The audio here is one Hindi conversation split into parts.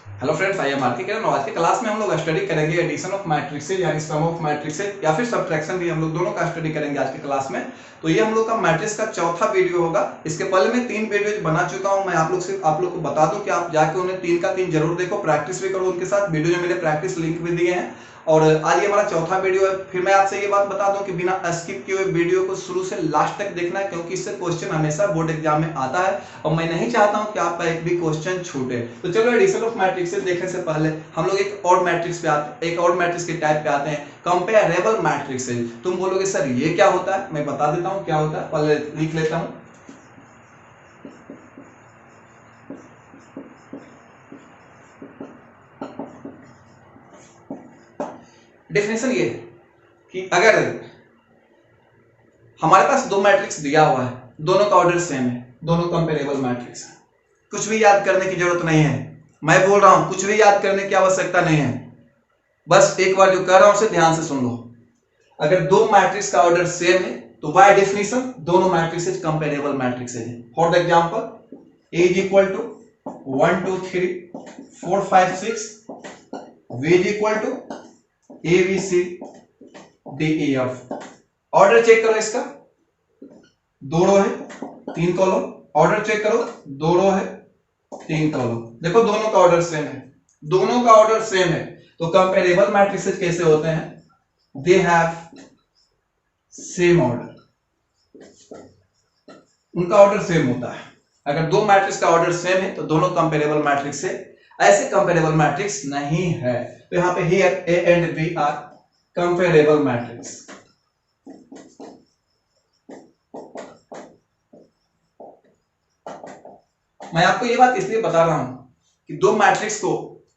Hello friends, I am RK Kiran. आज के क्लास में हम लोग स्टडी करेंगे एडिशन ऑफ मैट्रिक्सेज यानी सम ऑफ मैट्रिक्सेज या फिर सब्ट्रैक्शन भी हम लोग दोनों का स्टडी करेंगे आज के क्लास में। तो ये हम लोग का मैट्रिक्स का चौथा वीडियो होगा। इसके पहले मैं 3 वीडियो बना चुका हूं। मैं आप लोग को बता दूं कि आप जाके उन्हें 3 का 3 जरूर देखो, प्रैक्टिस भी करो उनके साथ। वीडियो में मैंने प्रैक्टिस लिंक भी दिए हैं और आज ये हमारा चौथा वीडियो है। फिर मैं आपसे ये बात बता दूं कि बिना स्किप किए हुए वीडियो को शुरू से लास्ट तक देखना है, क्योंकि इससे क्वेश्चन हमेशा बोर्ड एग्जाम में आता है और मैं नहीं चाहता हूं कि आपका एक भी क्वेश्चन छूटे। तो चलो एडिशन ऑफ मैट्रिक्स देखने से पहले हम लोग एक और मैट्रिक्स के टाइप पे आते हैं, कंपेरेबल मैट्रिक्स। तुम बोलोगे सर ये क्या होता है, मैं बता देता हूं क्या होता है। पहले लिख लेता हूं। डेफिनेशन ये कि अगर हमारे पास दो मैट्रिक्स दिया हुआ है, दोनों का ऑर्डर सेम है, दोनों कंपेरेबल मैट्रिक्स है, कुछ भी याद करने की जरूरत नहीं है। मैं बोल रहा हूं कुछ भी याद करने की आवश्यकता नहीं है, बस एक बार जो कह रहा हूं उसे ध्यान से सुन लो। अगर दो मैट्रिक्स का ऑर्डर सेम है तो बाय डेफिनेशन दोनों मैट्रिक्स कंपेरेबल मैट्रिक्स है। For the example A is equal to 1 2 3 4 5 6, V is equal to A B C D E F. Order check करो, इसका 2 रो है 3 कॉलम। ऑर्डर चेक करो, 2 रो है 3 कॉलम। देखो दोनों का ऑर्डर सेम है, दोनों का ऑर्डर सेम है। तो कंपेरेबल मैट्रिक्स कैसे होते हैं? दे हैव सेम ऑर्डर, उनका ऑर्डर सेम होता है। अगर दो मैट्रिक्स का ऑर्डर सेम है तो दोनों कंपेरेबल मैट्रिक्स है। ऐसे कंपेरेबल मैट्रिक्स नहीं है। तो यहां पे here A and B are comparable matrix. मैं आपको ये बात इसलिए बता रहा हूं कि दो मैट्रिक्स को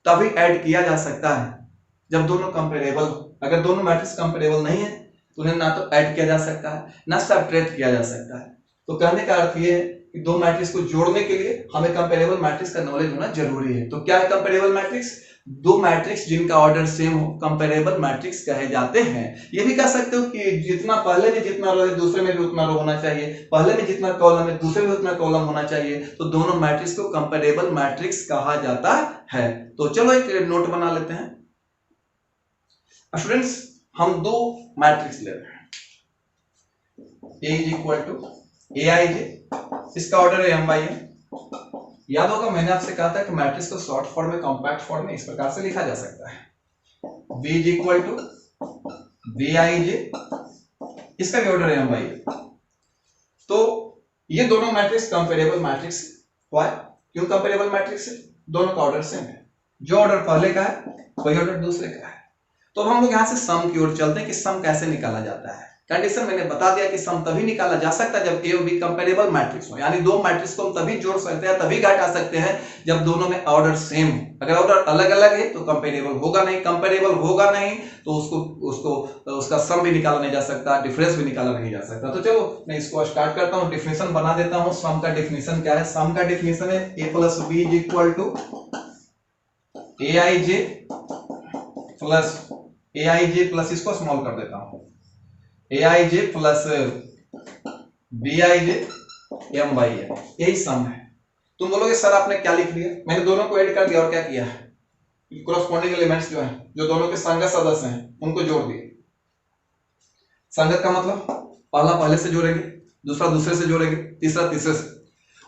तभी ऐड किया जा सकता है जब दोनों कंपेरेबल हो। अगर दोनों मैट्रिक्स कंपेरेबल नहीं है तो उन्हें ना तो ऐड किया जा सकता है ना सब्ट्रैक्ट किया जा सकता है। तो कहने का अर्थ ये है कि दो मैट्रिक्स को जोड़ने के लिए हमें कंपेरेबल मैट्रिक्स का नॉलेज होना जरूरी है। तो क्या है कंपेरेबल मैट्रिक्स? दो मैट्रिक्स जिनका ऑर्डर सेम हो कंपेरेबल मैट्रिक्स कहे जाते हैं। ये भी कह सकते हो कि जितना पहले में जितना रो है दूसरे में भी उतना रो होना चाहिए, पहले में जितना कॉलम है दूसरे में उतना कॉलम होना चाहिए। तो दोनों मैट्रिक्स को कंपेरेबल मैट्रिक्स कहा जाता है। तो चलो एक नोट बना लेते हैं स्टूडेंट्स। हम दो मैट्रिक्स ले रहे हैं, ए is equal to A I J, इसका ऑर्डर है एम बाई एन। याद होगा मैंने आपसे कहा था कि मैट्रिक्स को शॉर्ट फॉर्म में कॉम्पैक्ट फॉर्म में इस प्रकार से लिखा जा सकता है, V is equal to V I J, इसका भी ऑर्डर है एम बाई एन। तो ये दोनों मैट्रिक्स कंपेरेबल मैट्रिक्स। व्हाई? क्यों कंपेरेबल मैट्रिक्स है? दोनों का ऑर्डर सेम है, जो ऑर्डर पहले का है वही ऑर्डर दूसरे का है। तो हम लोग यहां से सम की ओर चलते हैं कि सम कैसे निकाला जाता है। कंडीशन मैंने बता दिया कि सम तभी निकाला जा सकता है जब ए और बी कंपेरेबल मैट्रिक्स हो, यानी दो मैट्रिक्स को हम तभी जोड़ सकते हैं तभी घटा सकते हैं जब दोनों में ऑर्डर सेम हो। अगर ऑर्डर अलग अलग है तो कंपेरेबल होगा नहीं, कंपेरेबल होगा नहीं तो उसका सम भी निकाला नहीं जा सकता, डिफरेंस भी निकाला नहीं जा सकता। तो चलो मैं इसको स्टार्ट करता हूं, डेफिनेशन बना देता हूं। सम का डेफिनेशन क्या है? सम का डेफिनेशन है A plus B is equal to A I J plus A I J plus, इसको स्मॉल कर देता हूं, A I J plus B I J M by N. यही सम है। तुम बोलोगे सर आपने क्या लिख लिया? मैंने दोनों को ऐड कर दिया और क्या किया है, कॉरस्पॉन्डिंग एलिमेंट्स जो हैं, जो दोनों के संगत सदस्य हैं, उनको जोड़ दिए। संगत का मतलब पहला पहले से जोड़ेंगे, दूसरा दूसरे से जोड़ेंगे, तीसरा तीसरे से।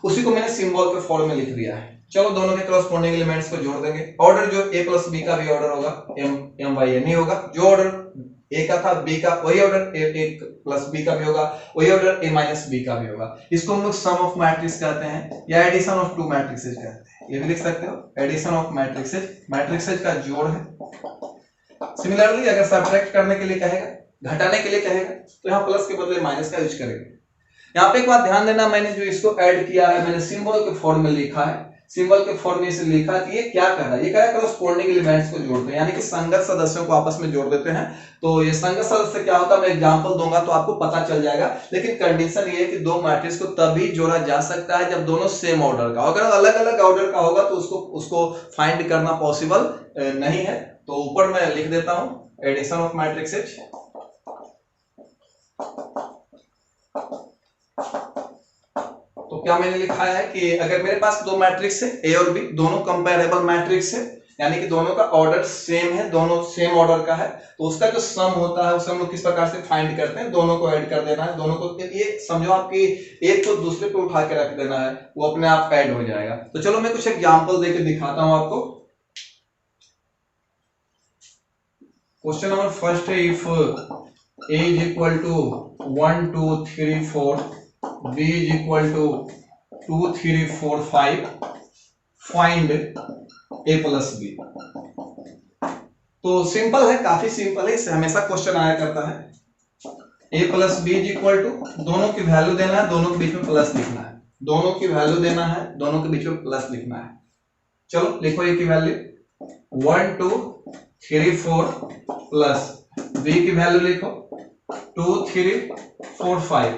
उसी को मैंने सिंबल के फॉर्म में लिख दिया है। चलो दोनों के कॉरस्पॉन्डिंग एलिमेंट्स को जोड़ देंगे। ऑर्डर जो ए प्लस बी का भी ऑर्डर होगा एम बाई एन ही होगा। जो ऑर्डर ए का था बी का वही ऑर्डर ए प्लस बी का भी होगा, वही ऑर्डर ए माइनस बी का भी होगा। इसको हम लोग सम ऑफ मैट्रिक्स कहते हैं या एडिशन ऑफ टू मैट्रिक्सेस कहते हैं। ये भी लिख सकते हो, एडिशन ऑफ मैट्रिक्सेस, मैट्रिक्सेस का जोड़ है। सिमिलरली अगर सब्ट्रैक्ट करने के लिए कहेगा, घटाने के लिए कहेगा, तो यहाँ प्लस के बदले माइनस का यूज करेंगे। यहाँ पे एक बात ध्यान देना, मैंने जो इसको ऐड किया है मैंने सिंबल के फॉर्म में लिखा है। सिंबल के फॉर्म में से लिखा कि ये क्या कर रहा है, ये क्या कॉरस्पॉन्डिंग एलिमेंट्स को जोड़ते हैं, यानी कि संगत सदस्यों को आपस में जोड़ देते हैं। तो ये संगत सदस्य क्या होता है मैं एग्जांपल दूंगा तो आपको पता चल जाएगा। लेकिन कंडीशन ये है कि दो मैट्रिक्स को तभी जोड़ा जा सकता है जब दोनों सेम ऑर्डर का। अगर अलग अलग ऑर्डर का होगा तो उसको फाइंड करना पॉसिबल नहीं है। तो ऊपर मैं लिख देता हूं एडिशन ऑफ मैट्रिक्सेस। तो तो क्या मैंने लिखा है कि अगर मेरे पास दो मैट्रिक्स है ए और बी, दोनों कंपेरेबल मैट्रिक्स है, यानी कि दोनों का ऑर्डर सेम है, दोनों सेम ऑर्डर का है, तो उसका जो सम होता है उसे हम लोग किस प्रकार से फाइंड करते हैं, दोनों को ऐड कर देना है, दोनों को, ये समझो आपकी एक को दूसरे पे उठा के रख देना है, वो अपने आप ऐड हो जाएगा। तो चलो मैं कुछ एग्जांपल देके दिखाता हूं आपको। क्वेश्चन नंबर फर्स्ट है, if a is equal to 1 2 3 4, b is equal to 2 3 4 5, find a plus b। तो सिंपल है, काफी सिंपल है, इससे हमेशा क्वेश्चन आया करता है। a plus B is equal to, दोनों की वैल्यू देना है, दोनों के बीच में प्लस लिखना है, दोनों की वैल्यू देना है, दोनों के बीच में प्लस लिखना है। चलो लिखो a की वैल्यू 1 2 3 4 प्लस b की वैल्यू लिखो 2 3 4 5,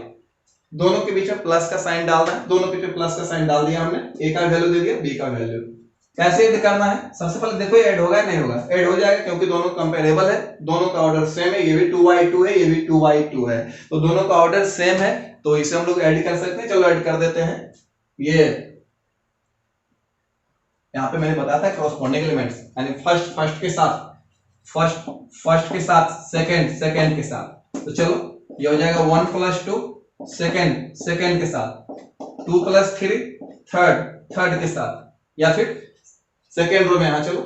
दोनों के बीच में प्लस का साइन डालना है, दोनों के बीच में प्लस का साइन डाल दिया हमने, a का वैल्यू दे दिया, b का वैल्यू। कैसे ऐड करना है, सबसे पहले देखो ये ऐड होगा या नहीं होगा, ऐड हो जाएगा क्योंकि दोनों कंपेरेबल है, दोनों का ऑर्डर सेम है, ये भी 2/2 है, ये भी 2/2 है, तो दोनों का ऑर्डर सेम है, तो इसे हम लोग ऐड कर सकते हैं। चलो ऐड कर देते हैं। ये यहाँ पे मैंने बताया था कॉरस्पॉन्डिंग एलिमेंट्स, यानी फर्स्ट के साथ फर्स्ट के साथ सेकंड के साथ, तो चलो ये हो जाएगा 1 + 2 सेकंड के साथ, 2 + 3 थर्ड के साथ, या फिर सेकेंड रो में यहाँ चलो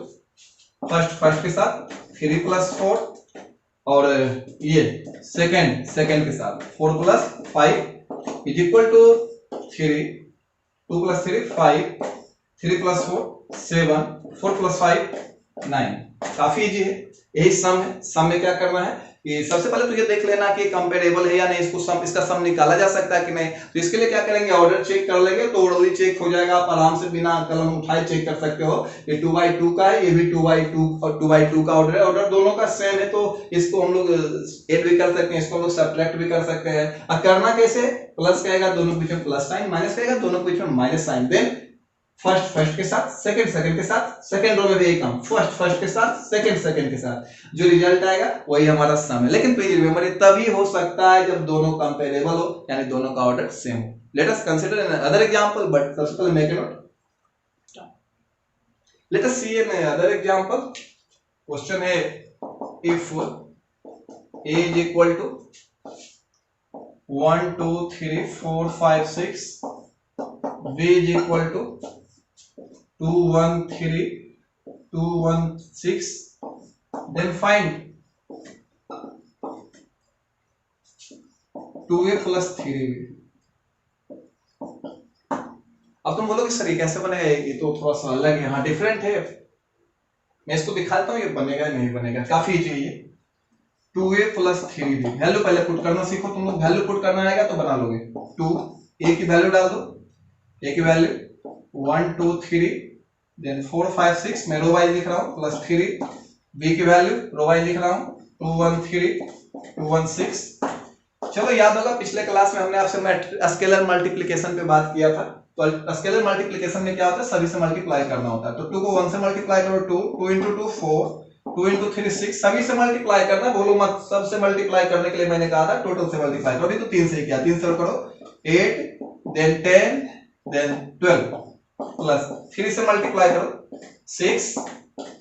फर्स्ट के साथ 3 + 4 और ये सेकंड के साथ 4 + 5 इज इक्वल टू 3, 2 + 3 5, 3 + 4 7, 4 + 5 9। काफी इजी है, यही सम है। सम में क्या करना है कि सबसे पहले तो ये देख लेना कि कंपेरेबल है या नहीं, इसका सम निकाला जा सकता है कि नहीं। तो इसके लिए क्या करेंगे, ऑर्डर चेक कर लेंगे, तो ऑर्डर चेक हो जाएगा, आप आराम से बिना कलम उठाए चेक कर सकते हो। ये 2/2 का है, ये भी 2/2 और 2/2 का ऑर्डर है, ऑर्डर दोनों का सेम है, तो इसको हम लोग ऐड भी कर सकते हैं, इसको हम लोग सब्ट्रैक्ट भी कर सकते हैं। अब करना कैसे, प्लस कहेगा दोनों के बीच में प्लस साइन, माइनस कहेगा दोनों के बीच में माइनस साइन, देन फर्स्ट के साथ सेकंड के साथ, सेकंड रो में भी एक काम, फर्स्ट के साथ सेकंड के साथ, जो रिजल्ट आएगा वही हमारा सम है। लेकिन प्लीज रिमेंबर, ये तभी हो सकता है जब दोनों कंपेरेबल हो, यानी दोनों का ऑर्डर सेम हो। Let us consider another example, but सबसे पहले make a note. Let us see another example. Question है, if a is equal to 1 2 3 4 5 6, b is equal to 2 1 3 2 1 6, then find 2a + 3b। अब तुम बोलोगे सर ये कैसे बनेगा, ये तो थोड़ा सा अलग है, यहाँ डिफरेंट है। मैं इसको दिखाता हूँ, ये बनेगा नहीं बनेगा, काफी इजी है। 2a + 3b, वैल्यू पहले पुट करना सीखो तुम लोग, वैल्यू पुट करना आएगा तो बना लोगे। 2, a की वैल्यू डाल दो, a की वैल्यू 1 2 3 देन 4 5 6, मैं रो वाइज लिख रहा हूँ, प्लस 3, b की वैल्यू रो वाइज लिख रहा हूँ 2 1 3 2 1 6। चलो याद होगा पिछले क्लास में हमने आपसे स्केलर मल्टीप्लिकेशन पे बात किया था। तो स्केलर मल्टीप्लिकेशन में क्या होता है, सभी से मल्टीप्लाई करना होता है। तो 2 को 1 से मल्टीप्लाई करो 2, 2 × 2 4, 2 × 3 6, सभी से मल्टीप्लाई करना, बोलो मत, सबसे मल्टीप्लाई करने के लिए मैंने कहा था टोटल से मल्टीप्लाई करो, अभी तो 3 से किया, 3 से करो 8, देन 10, देन 12, प्लस 3 से मल्टीप्लाई करो 6,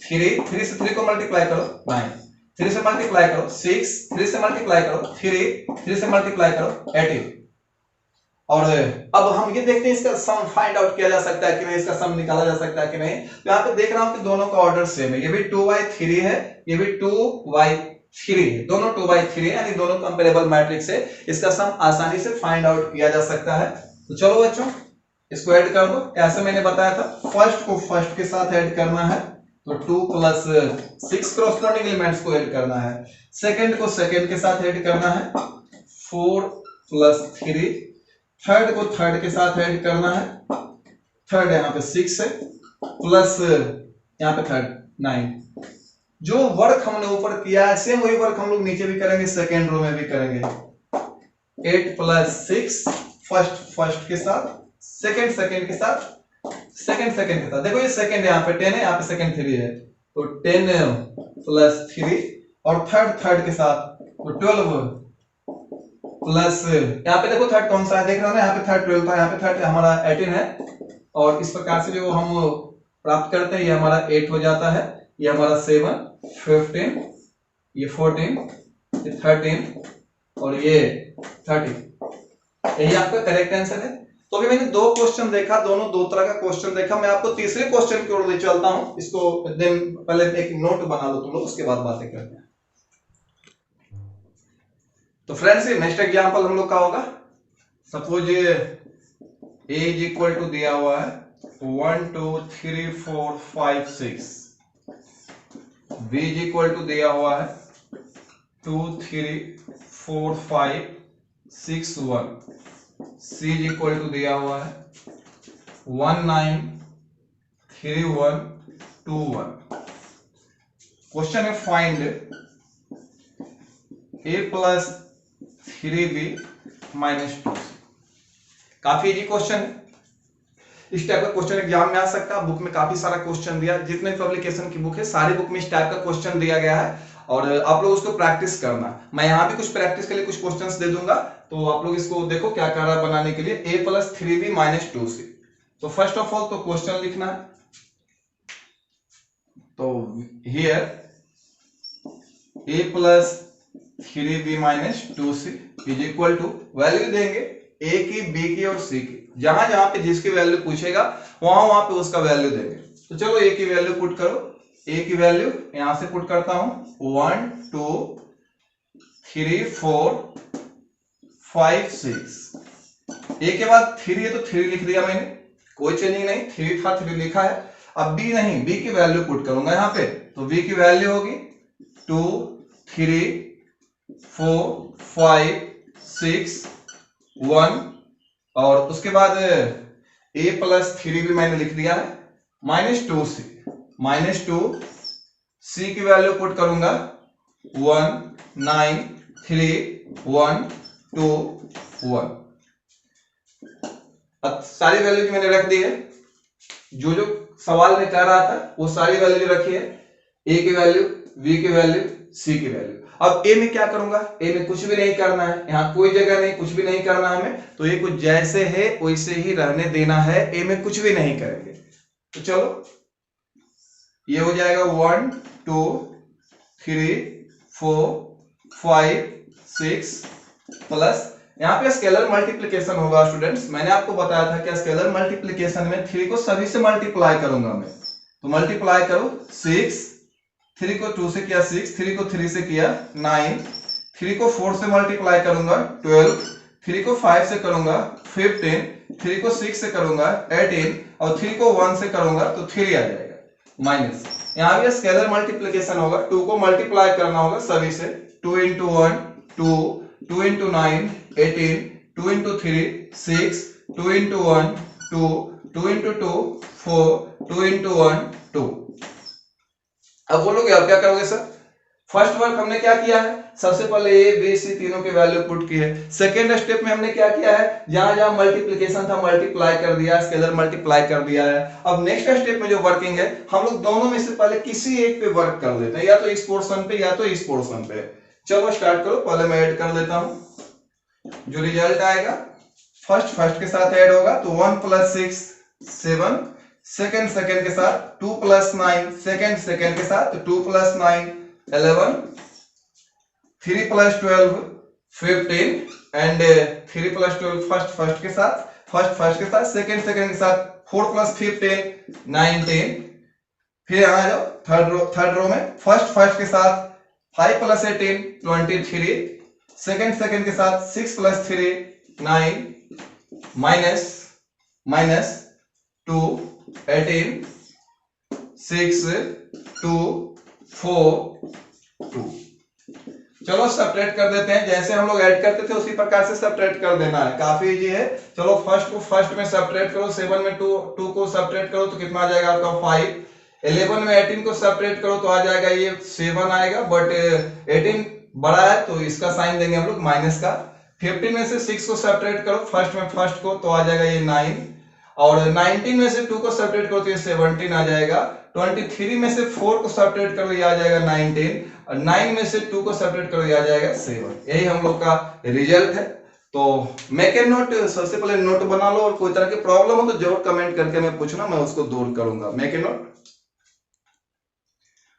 3 से 3 को मल्टीप्लाई करो 9, 3 से मल्टीप्लाई करो 6, 3 से मल्टीप्लाई करो 3 से मल्टीप्लाई करो 18। और अब हम ये देखते हैं इसका सम फाइंड आउट किया जा सकता है कि नहीं, इसका सम निकाला जा सकता है कि नहीं। तो यहाँ पे देख रहा हूं कि दोनों का ऑर्डर सेम है, ये भी 2/3 है, ये भी 2/3 है, दोनों 2/3 है, यानी दोनों कंपेरेबल मैट्रिक्स है। इसका सम आसानी से फाइंड आउट किया जा सकता है। तो चलो बच्चों इसको ऐड कर दो, कैसे मैंने बताया था, फर्स्ट को फर्स्ट के साथ ऐड करना है, तो 2 + 6 कॉरस्पॉन्डिंग एलिमेंट्स को ऐड करना है, सेकंड को सेकंड के साथ ऐड करना है 4 + 3, थर्ड को थर्ड के साथ ऐड करना है, थर्ड यहाँ पे 6 है, प्लस यहाँ पे थर्ड 9। जो वर्क हमने ऊपर किया है सेम वही वर्क हम लोग नीचे भी करेंगे, सेकेंड रो में भी करेंगे। 8 + 6, फर्स्ट के साथ, सेकंड के साथ, सेकंड के साथ, देखो ये सेकंड यहाँ पे 10 है, यहाँ पे सेकंड 3 है, तो 10 + 3, और थर्ड के साथ तो 12 प्लस यहाँ पे देखो थर्ड कौन सा है, देख रहे हो ना, यहाँ पे थर्ड 12 था, यहाँ पे थर्ड हमारा 18 है, और इस प्रकार से जो हम प्राप्त करते हैं ये हमारा 8 हो जाता है, ये हमारा 7, 15, ये 14, ये 13 और ये 30, यही आपका करेक्ट आंसर है। तो अभी मैंने 2 क्वेश्चन देखा, दोनों 2 तरह का क्वेश्चन देखा, मैं आपको तीसरे क्वेश्चन की ओर ले चलता हूं, इसको पहले एक नोट बना लो तुम लोग, उसके बाद बातें करते हैं। तो फ्रेंड्स ये नेक्स्ट एग्जांपल हम लोग का होगा, सपोज ये a इज इक्वल टू दिया हुआ है 1 2 3 4 5 6, b इज इक्वल टू दिया हुआ है 2 3 4 5 6 1, c इज इक्वल टू दिया हुआ है 1 9 3 1 2 1। क्वेश्चन है find a plus 3b minus 2c। काफी इजी क्वेश्चन है, इस टाइप का क्वेश्चन एग्जाम में आ सकता है। बुक में काफी सारा क्वेश्चन दिया, जितने पब्लिकेशन की बुक है सारी बुक में इस टाइप का क्वेश्चन दिया गया है, और आप लोग उसको प्रैक्टिस करना। मैं यहाँ भी कुछ प्रैक्टिस के लिए कुछ क्वेश्चंस दे दूंगा, तो आप लोग इसको देखो क्या कर रहा है बनाने के लिए। a plus 3b minus 2c, तो फर्स्ट ऑफ ऑल तो क्वेश्चन लिखना है। तो here a plus 3b minus 2c is equal to, value देंगे a की, b की और c की, जहां जहां पे जिसकी वैल्यू पूछेगा वहां वहां पे उसका वैल्यू देंगे। तो चलो a की वैल्यू पुट करो, a की वैल्यू यहां से पुट करता हूं 1 2 3 4 5 6, a के बाद 3 है तो 3 लिख दिया मैंने, कोई चेंजिंग नहीं, 3 था 3 लिखा है। अब b नहीं, b की वैल्यू पुट करूंगा यहाँ पे, तो b की वैल्यू होगी 2 3 4 5 6 1, और उसके बाद a प्लस 3b मैंने लिख दिया है माइनस 2c, माइनस 2 c की वैल्यू पुट करूंगा 1 9 3 1 2 1। अब सारी वैल्यू मैंने रख दी है, जो जो सवाल में कह रहा था वो सारी वैल्यू रखी है, a की वैल्यू, b की वैल्यू, c की वैल्यू। अब a में क्या करूंगा, a में कुछ भी नहीं करना है, यहाँ कोई जगह नहीं, कुछ भी नहीं करना हमें, तो ये कुछ जैसे है वैसे ही रहने देना है, a में कुछ भी नहीं करेंगे। तो चलो ये हो जाएगा 1 2 3 4 5 6 प्लस, यहाँ पे स्केलर मल्टीप्लिकेशन होगा स्टूडेंट्स, मैंने आपको बताया था कि स्केलर मल्टीप्लिकेशन में 3 को सभी से मल्टीप्लाई करूंगा मैं, तो मल्टीप्लाई करो 6, 3 को 2 से किया 6, 3 को 3 से किया 9, 3 को 4 से मल्टीप्लाई करूंगा 12, 3 को 5 से करूंगा 15, 3 को 6 से करूंगा 18, और 3 को 1 से करूंगा तो 3 आ जाएगा माइनस। यहाँ भी स्केलर मल्टीप्लिकेशन होगा, 2 को मल्टीप्लाई करना होगा सभी से, 2 into 1 2, 2 into 9 18, 2 into 3 6, 2 into 1 2, 2 into 2 4, 2 into 1 2। अब बोलोगे अब क्या करोगे सर, फर्स्ट वर्क हमने क्या किया है, सबसे पहले ए बी सी तीनों के वैल्यू पुट की है। सेकेंड स्टेप में हमने क्या किया है, जहां जहां मल्टीप्लिकेशन था मल्टीप्लाई कर दिया, स्केलर मल्टीप्लाई कर दिया है। अब नेक्स्ट स्टेप में जो वर्किंग है, हम लोग दोनों में से पहले किसी एक पे वर्क कर लेते हैं, या तो इस पोर्शन पे या तो इस पोर्शन पे। चलो स्टार्ट करो, पहले मैं ऐड कर देता हूं, जो रिजल्ट आएगा फर्स्ट के साथ ऐड होगा, तो 1 + 6 7, सेकेंड के साथ 2 + 9, सेकेंड के साथ 2 + 9 11, 3 + 12 15, एंड 3 + 12 फर्स्ट के साथ सेकेंड के साथ 4 + 15 19। फिर यहाँ आ जाओ थर्ड रो में, फर्स्ट के साथ 5 + 18 23, सेकेंड के साथ 6 + 3 9, माइनस 2 18 6 2 4 2। चलो सब्ट्रैक्ट कर देते हैं, जैसे हम लोग ऐड करते थे उसी प्रकार से सब्ट्रैक्ट कर देना है, काफी इजी है। चलो फर्स्ट को फर्स्ट में सब्ट्रैक्ट करो, 7 में 2 को सब्ट्रैक्ट करो तो कितना आ जाएगा आपका 5, 11 में 18 को सब्ट्रैक्ट करो तो आ जाएगा ये 7 आएगा, बट 18 बड़ा है तो इसका साइन देंगे हम लोग माइनस का। 15 में से 6 को सब्ट्रैक्ट करो फर्स्ट में फर्स्ट को तो आ जाएगा ये 9, और 19 में से 2 को सब्ट्रैक्ट करो तो ये 17 आ जाएगा, 23 में से 4 को सब्ट्रैक्ट करो ये आ जाएगा 19, और 9 में से 2 को सब्ट्रैक्ट करो ये आ जाएगा 7। यही हम लोग का रिजल्ट है। तो मेक ए नोट, सबसे पहले नोट बना लो, और कोई तरह की प्रॉब्लम हो तो जरूर कमेंट करके मैं पूछना, मैं उसको दूर करूंगा। Make a note.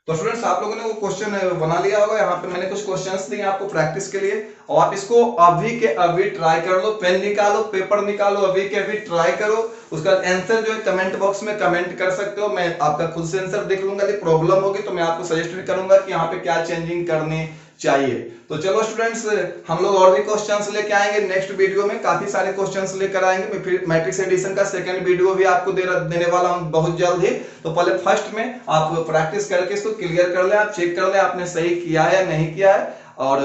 तो स्टूडेंट्स आप लोगों ने वो क्वेश्चन बना लिया होगा, यहाँ पे मैंने कुछ क्वेश्चंस दिए आपको प्रैक्टिस के लिए, और आप इसको अभी के अभी ट्राई कर लो, पेन निकालो, पेपर निकालो, अभी के अभी ट्राई करो। उसका आंसर जो है कमेंट बॉक्स में कमेंट कर सकते हो, मैं आपका खुद से आंसर देख लूंगा। यदि प्रॉब्लम होगी तो मैं आपको सजेस्ट भी करूंगा कि यहाँ पे क्या चेंजिंग करनी चाहिए। तो चलो स्टूडेंट्स, हम लोग और भी क्वेश्चंस लेके आएंगे नेक्स्ट वीडियो में, काफी सारे क्वेश्चंस लेकर आएंगे। मैं फिर मैट्रिक्स एडिशन का सेकंड वीडियो भी आपको देने वाला हूं बहुत जल्द ही। तो पहले फर्स्ट में आप प्रैक्टिस करके इसको क्लियर कर लें, आप चेक कर लें आपने सही किया है या नहीं किया है, और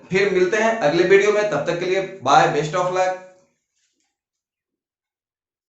फिर मिलते हैं अगले वीडियो में। तब तक के लिए बाय, बेस्ट ऑफ लक।